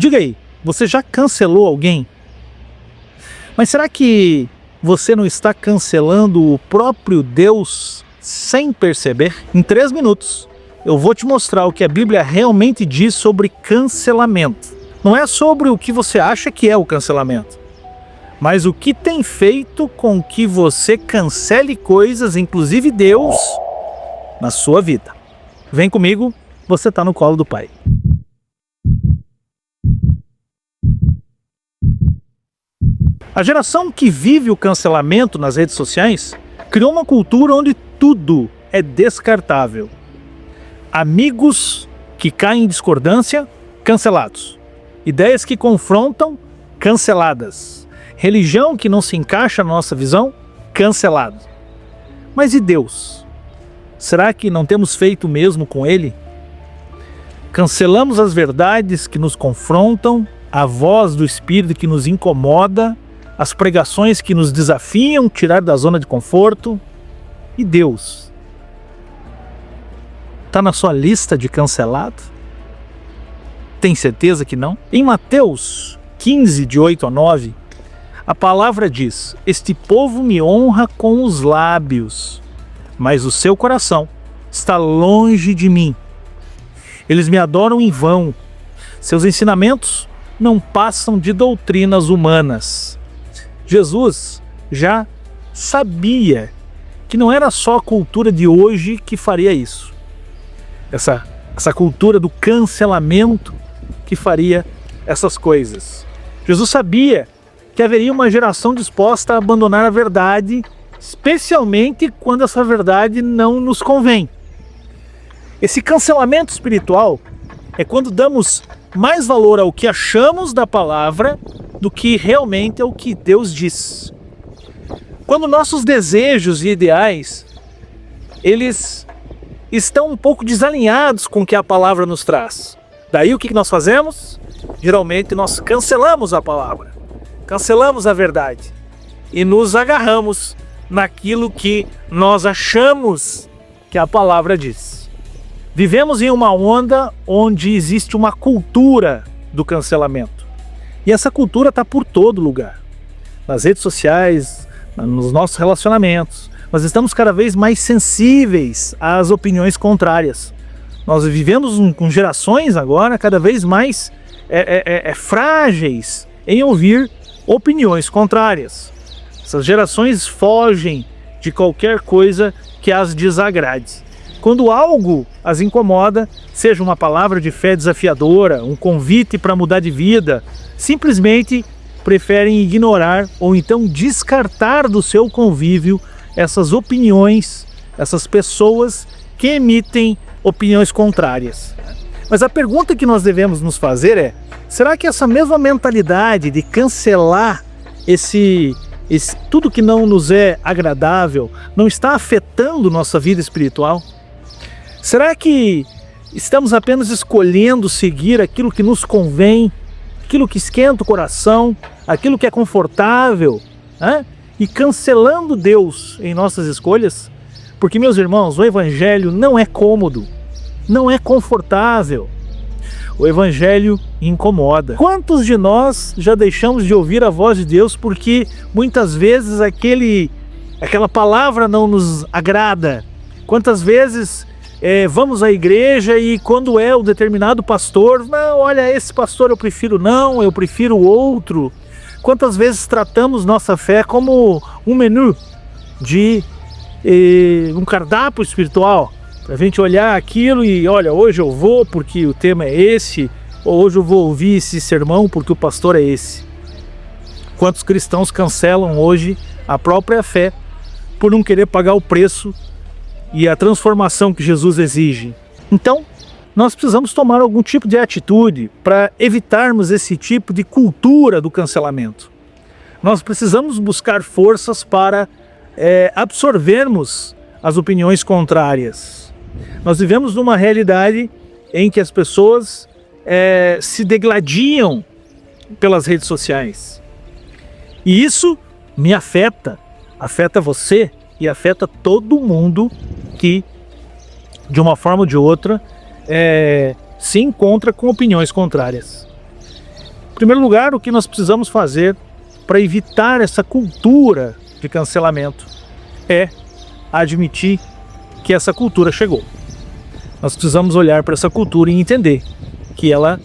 Diga aí, você já cancelou alguém? Mas será que você não está cancelando o próprio Deus sem perceber? Em 3 minutos, eu vou te mostrar o que a Bíblia realmente diz sobre cancelamento. Não é sobre o que você acha que é o cancelamento, mas o que tem feito com que você cancele coisas, inclusive Deus, na sua vida. Vem comigo, você está no colo do Pai. A geração que vive o cancelamento nas redes sociais criou uma cultura onde tudo é descartável. Amigos que caem em discordância, cancelados. Ideias que confrontam, canceladas. Religião que não se encaixa na nossa visão, cancelado. Mas e Deus? Será que não temos feito o mesmo com Ele? Cancelamos as verdades que nos confrontam, a voz do Espírito que nos incomoda, as pregações que nos desafiam tirar da zona de conforto. E Deus? Está na sua lista de cancelado? Tem certeza que não? Em Mateus 15, de 8 a 9, a palavra diz: este povo me honra com os lábios, mas o seu coração está longe de mim. Eles me adoram em vão. Seus ensinamentos não passam de doutrinas humanas. Jesus já sabia que não era só a cultura de hoje que faria isso. Essa cultura do cancelamento que faria essas coisas. Jesus sabia que haveria uma geração disposta a abandonar a verdade, especialmente quando essa verdade não nos convém. Esse cancelamento espiritual é quando damos mais valor ao que achamos da palavra do que realmente é o que Deus diz. Quando nossos desejos e ideais, eles estão um pouco desalinhados com o que a palavra nos traz. Daí o que nós fazemos? Geralmente nós cancelamos a palavra, cancelamos a verdade e nos agarramos naquilo que nós achamos que a palavra diz. Vivemos em uma onda onde existe uma cultura do cancelamento. E essa cultura está por todo lugar. Nas redes sociais, nos nossos relacionamentos. Nós estamos cada vez mais sensíveis às opiniões contrárias. Nós vivemos com gerações agora cada vez mais frágeis em ouvir opiniões contrárias. Essas gerações fogem de qualquer coisa que as desagrade. Quando algo as incomoda, seja uma palavra de fé desafiadora, um convite para mudar de vida, simplesmente preferem ignorar ou então descartar do seu convívio essas opiniões, essas pessoas que emitem opiniões contrárias. Mas a pergunta que nós devemos nos fazer é: será que essa mesma mentalidade de cancelar tudo que não nos é agradável não está afetando nossa vida espiritual? Será que estamos apenas escolhendo seguir aquilo que nos convém, aquilo que esquenta o coração, aquilo que é confortável, e cancelando Deus em nossas escolhas? Porque, meus irmãos, o Evangelho não é cômodo, não é confortável. O Evangelho incomoda. Quantos de nós já deixamos de ouvir a voz de Deus porque muitas vezes aquela palavra não nos agrada? Quantas vezes vamos à igreja e quando é o determinado pastor, não, olha, esse pastor eu prefiro não, eu prefiro o outro. Quantas vezes tratamos nossa fé como um menu de um cardápio espiritual, para a gente olhar aquilo e olha, hoje eu vou porque o tema é esse, ou hoje eu vou ouvir esse sermão porque o pastor é esse. Quantos cristãos cancelam hoje a própria fé por não querer pagar o preço e a transformação que Jesus exige? Então, nós precisamos tomar algum tipo de atitude para evitarmos esse tipo de cultura do cancelamento. Nós precisamos buscar forças para absorvermos as opiniões contrárias. Nós vivemos numa realidade em que as pessoas se degladiam pelas redes sociais. E isso me afeta você e afeta todo mundo que, de uma forma ou de outra, se encontra com opiniões contrárias. Em primeiro lugar, o que nós precisamos fazer para evitar essa cultura de cancelamento é admitir que essa cultura chegou. Nós precisamos olhar para essa cultura e entender que ela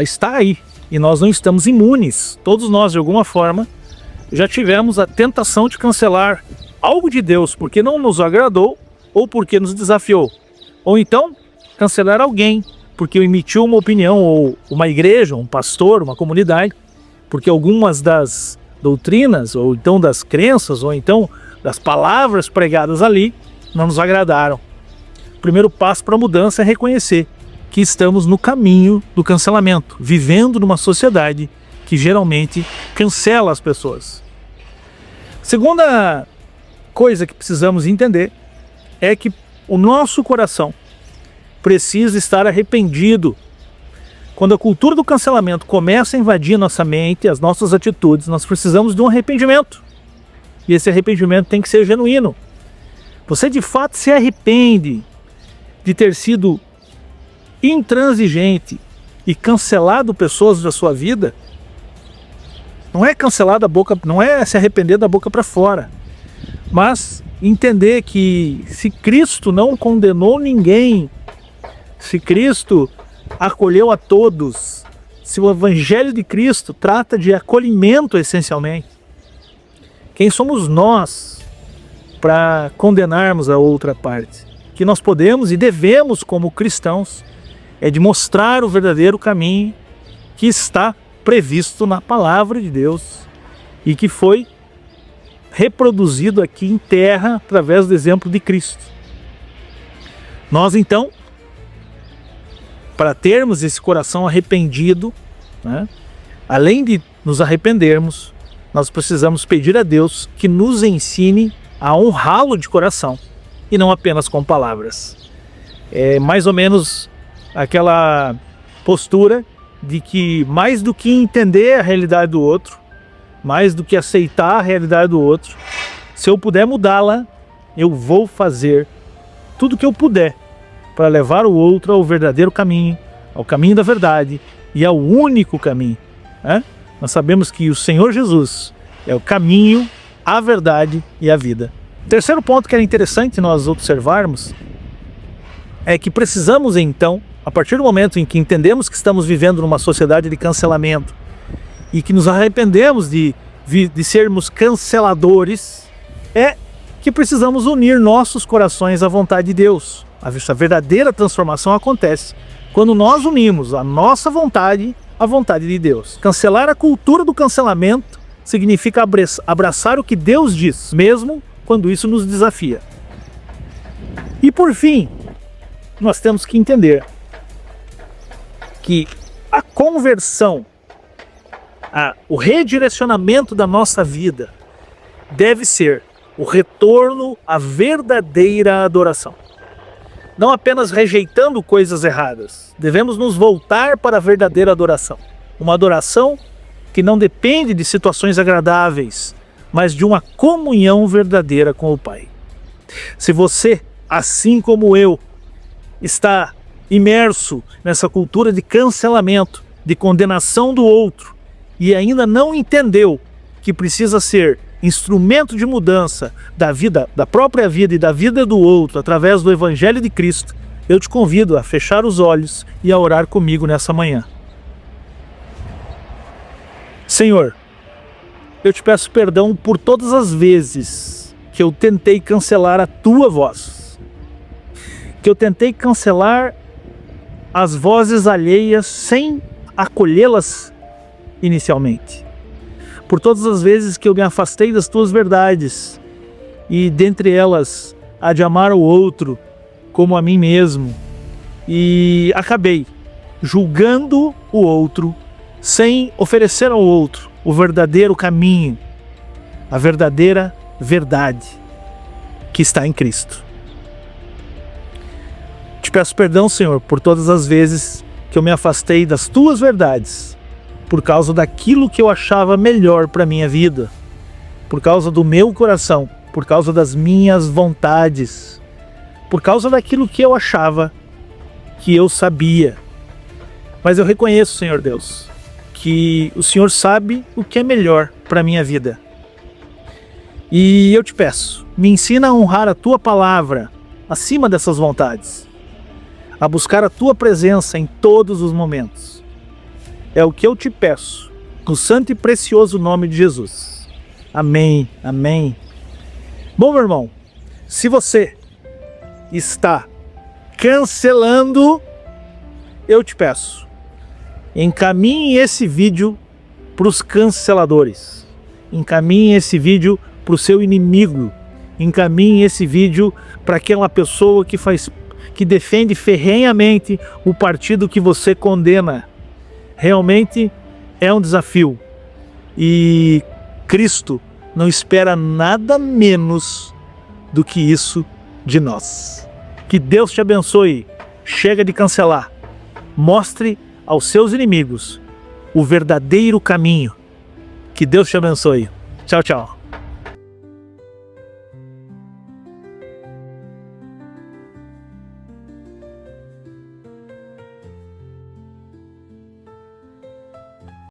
está aí e nós não estamos imunes. Todos nós, de alguma forma, já tivemos a tentação de cancelar algo de Deus porque não nos agradou ou porque nos desafiou. Ou então, cancelar alguém porque emitiu uma opinião, ou uma igreja, um pastor, uma comunidade, porque algumas das doutrinas, ou então das crenças, ou então das palavras pregadas ali, não nos agradaram. O primeiro passo para a mudança é reconhecer que estamos no caminho do cancelamento, vivendo numa sociedade que geralmente cancela as pessoas. Segunda coisa que precisamos entender é que o nosso coração precisa estar arrependido. Quando a cultura do cancelamento começa a invadir nossa mente, as nossas atitudes, nós precisamos de um arrependimento. E esse arrependimento tem que ser genuíno. Você de fato se arrepende de ter sido intransigente e cancelado pessoas da sua vida? Não é cancelar da boca, não é se arrepender da boca para fora, mas entender que se Cristo não condenou ninguém, se Cristo acolheu a todos, se o Evangelho de Cristo trata de acolhimento essencialmente, quem somos nós para condenarmos a outra parte? O que nós podemos e devemos, como cristãos, é de mostrar o verdadeiro caminho que está previsto na palavra de Deus e que foi reproduzido aqui em terra através do exemplo de Cristo. Nós então, para termos esse coração arrependido, né, além de nos arrependermos, nós precisamos pedir a Deus que nos ensine a honrá-lo de coração e não apenas com palavras. É mais ou menos aquela postura de que mais do que entender a realidade do outro, mais do que aceitar a realidade do outro, se eu puder mudá-la, eu vou fazer tudo o que eu puder para levar o outro ao verdadeiro caminho, ao caminho da verdade e ao único caminho, né? Nós sabemos que o Senhor Jesus é o caminho, a verdade e a vida. Terceiro ponto que é interessante nós observarmos é que precisamos então, a partir do momento em que entendemos que estamos vivendo numa sociedade de cancelamento e que nos arrependemos de sermos canceladores, é que precisamos unir nossos corações à vontade de Deus. A verdadeira transformação acontece quando nós unimos a nossa vontade à vontade de Deus. Cancelar a cultura do cancelamento significa abraçar o que Deus diz, mesmo quando isso nos desafia. E por fim, nós temos que entender que a conversão, o redirecionamento da nossa vida deve ser o retorno à verdadeira adoração. Não apenas rejeitando coisas erradas, devemos nos voltar para a verdadeira adoração. Uma adoração que não depende de situações agradáveis, mas de uma comunhão verdadeira com o Pai. Se você, assim como eu, está imerso nessa cultura de cancelamento, de condenação do outro, e ainda não entendeu que precisa ser instrumento de mudança da vida, da própria vida e da vida do outro através do Evangelho de Cristo, eu te convido a fechar os olhos e a orar comigo nessa manhã. Senhor, eu te peço perdão por todas as vezes que eu tentei cancelar a tua voz, que eu tentei cancelar as vozes alheias sem acolhê-las inicialmente. Por todas as vezes que eu me afastei das tuas verdades, e dentre elas a de amar o outro como a mim mesmo, e acabei julgando o outro sem oferecer ao outro o verdadeiro caminho, a verdadeira verdade que está em Cristo. Te peço perdão, Senhor, por todas as vezes que eu me afastei das tuas verdades, por causa daquilo que eu achava melhor para a minha vida, por causa do meu coração, por causa das minhas vontades, por causa daquilo que eu achava que eu sabia. Mas eu reconheço, Senhor Deus, que o Senhor sabe o que é melhor para a minha vida. E eu te peço, me ensina a honrar a Tua palavra acima dessas vontades, a buscar a Tua presença em todos os momentos. É o que eu te peço, no santo e precioso nome de Jesus. Amém, amém. Bom, meu irmão, se você está cancelando, eu te peço, encaminhe esse vídeo para os canceladores. Encaminhe esse vídeo para o seu inimigo. Encaminhe esse vídeo para aquela pessoa que defende ferrenhamente o partido que você condena. Realmente é um desafio. E Cristo não espera nada menos do que isso de nós. Que Deus te abençoe. Chega de cancelar. Mostre aos seus inimigos o verdadeiro caminho. Que Deus te abençoe. Tchau, tchau.